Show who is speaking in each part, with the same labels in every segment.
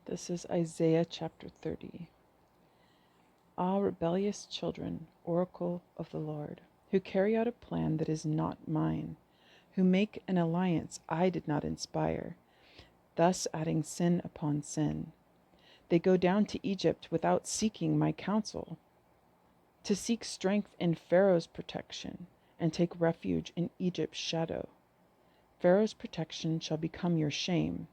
Speaker 1: This is Isaiah chapter 30. Ah, rebellious children, oracle of the Lord, who carry out a plan that is not mine, who make an alliance I did not inspire, thus adding sin upon sin. They go down to Egypt without seeking my counsel, to seek strength in Pharaoh's protection, and take refuge in Egypt's shadow. Pharaoh's protection shall become your shame,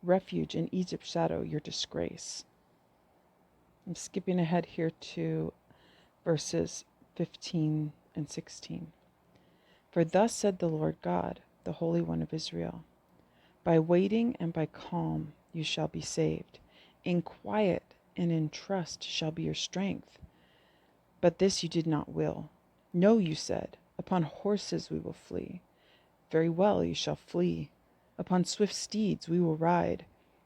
Speaker 1: refuge in Egypt's shadow your disgrace. I'm skipping ahead here to verses 15 and 16. For thus said the Lord God, the Holy One of Israel, by waiting and by calm you shall be saved. In quiet and in trust shall be your strength. But this you did not will. No, you said, upon horses we will flee. Very well, you shall flee. Upon swift steeds we will ride.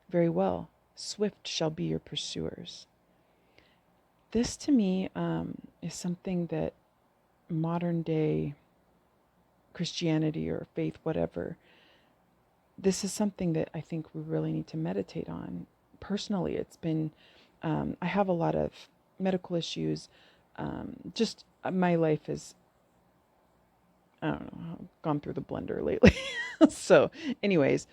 Speaker 1: Very well, swift shall be your pursuers. This to me is something that modern day Christianity or faith, whatever, this is something that I think we really need to meditate on. Personally, it's been, I have a lot of medical issues. Just my life is, I don't know, gone through the blender lately. So, anyways,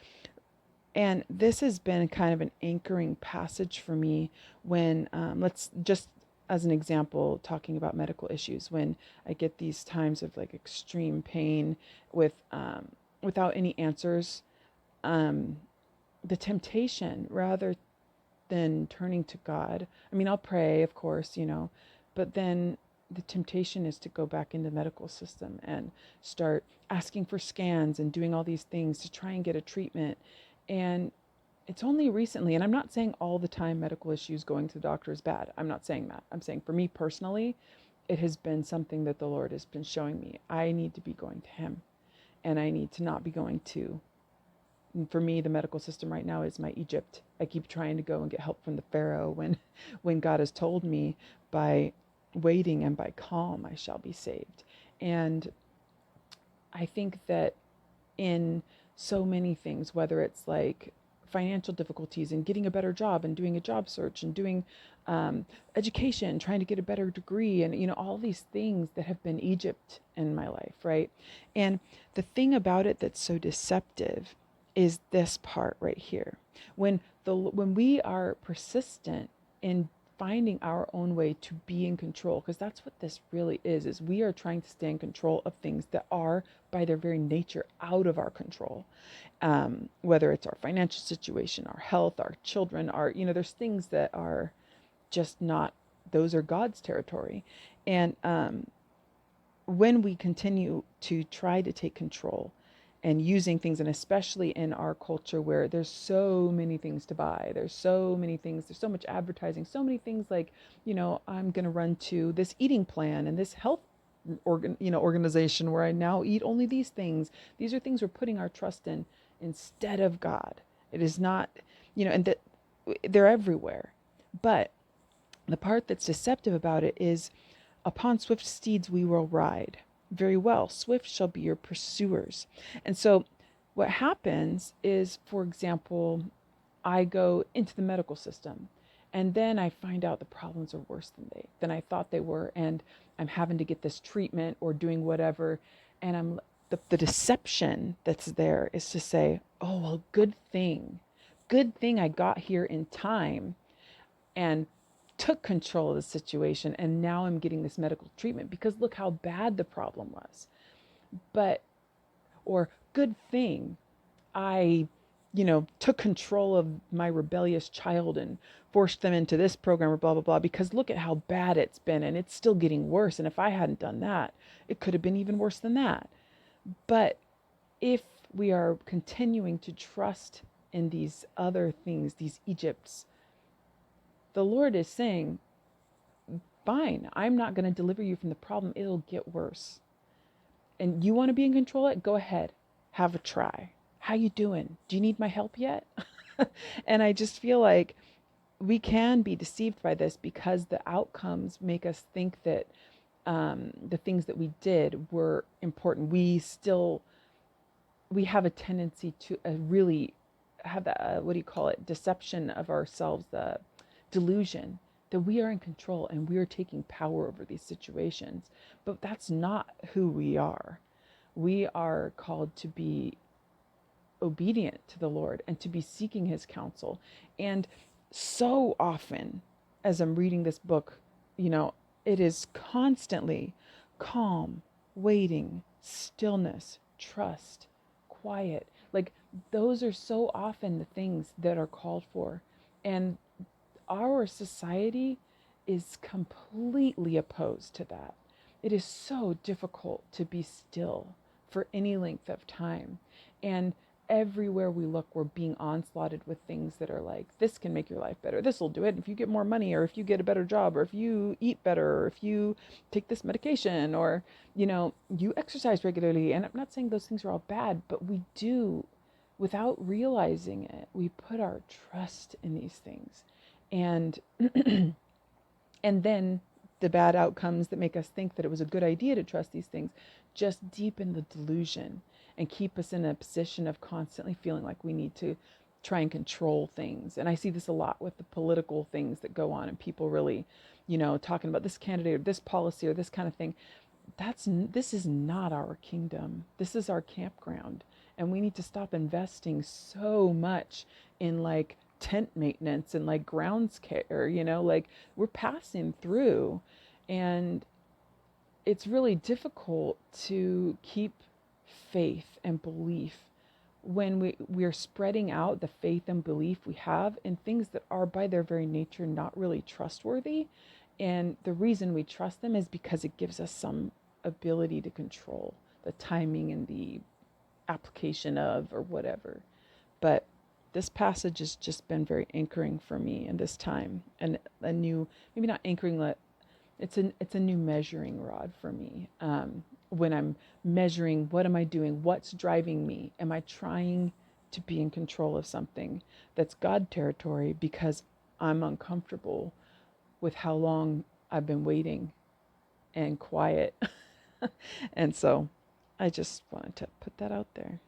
Speaker 1: and this has been kind of an anchoring passage for me when, let's just as an example, talking about medical issues, when I get these times of like extreme pain with, without any answers, um, the temptation rather than turning to God. I mean, I'll pray, of course, but then the temptation is to go back into the medical system and start asking for scans and doing all these things to try and get a treatment. And it's only recently, and I'm not saying all the time medical issues going to the doctor is bad. I'm not saying that. I'm saying for me personally, it has been something that the Lord has been showing me. I need to be going to Him, and I need to not be going to, for me, the medical system right now is my Egypt. I keep trying to go and get help from the Pharaoh when God has told me by waiting and by calm I shall be saved. And I think that in so many things, whether it's like financial difficulties and getting a better job and doing a job search and doing education, trying to get a better degree, and all these things that have been Egypt in my life, right? And the thing about it that's so deceptive is this part right here. When we are persistent in finding our own way to be in control, because that's what this really is we are trying to stay in control of things that are by their very nature out of our control. Whether it's our financial situation, our health, our children, there's things that are just not, those are God's territory. And when we continue to try to take control and using things, and especially in our culture where there's so many things to buy, there's so many things, there's so much advertising, so many things like, I'm going to run to this eating plan and this health organization where I now eat only these things. These are things we're putting our trust in instead of God. It is not, and that they're everywhere. But the part that's deceptive about it is, upon swift steeds we will ride. Very well, swift shall be your pursuers. And so what happens is, for example, I go into the medical system and then I find out the problems are worse than I thought they were, and I'm having to get this treatment or doing whatever, and the deception that's there is to say, oh well, good thing I got here in time and took control of the situation, and now I'm getting this medical treatment because look how bad the problem was. But, or good thing I, took control of my rebellious child and forced them into this program or blah, blah, blah, because look at how bad it's been and it's still getting worse. And if I hadn't done that, it could have been even worse than that. But if we are continuing to trust in these other things, these Egypts, the Lord is saying, fine, I'm not going to deliver you from the problem. It'll get worse. And you want to be in control of it? Go ahead. Have a try. How you doing? Do you need my help yet? And I just feel like we can be deceived by this because the outcomes make us think that the things that we did were important. We have a tendency to really have that, what do you call it, deception of ourselves, the delusion that we are in control and we are taking power over these situations. But that's not who we are. We are called to be obedient to the Lord and to be seeking his counsel. And so often, as I'm reading this book, it is constantly calm, waiting, stillness, trust, quiet. Like, those are so often the things that are called for. And our society is completely opposed to that. It is so difficult to be still for any length of time. And everywhere we look, we're being onslaughted with things that are like, this can make your life better. This will do it. If you get more money, or if you get a better job, or if you eat better, or if you take this medication, or, you exercise regularly. And I'm not saying those things are all bad, but we do, without realizing it, we put our trust in these things. And and then the bad outcomes that make us think that it was a good idea to trust these things just deepen the delusion and keep us in a position of constantly feeling like we need to try and control things. And I see this a lot with the political things that go on, and people really, talking about this candidate or this policy or this kind of thing. This is not our kingdom. This is our campground. And we need to stop investing so much in like tent maintenance and like grounds care, like we're passing through. And it's really difficult to keep faith and belief when we're spreading out the faith and belief we have in things that are by their very nature not really trustworthy. And the reason we trust them is because it gives us some ability to control the timing and the application of or whatever. But this passage has just been very anchoring for me in this time, and a new, maybe not anchoring, it's a new measuring rod for me. When I'm measuring, what am I doing? What's driving me? Am I trying to be in control of something that's God territory because I'm uncomfortable with how long I've been waiting and quiet? And so I just wanted to put that out there.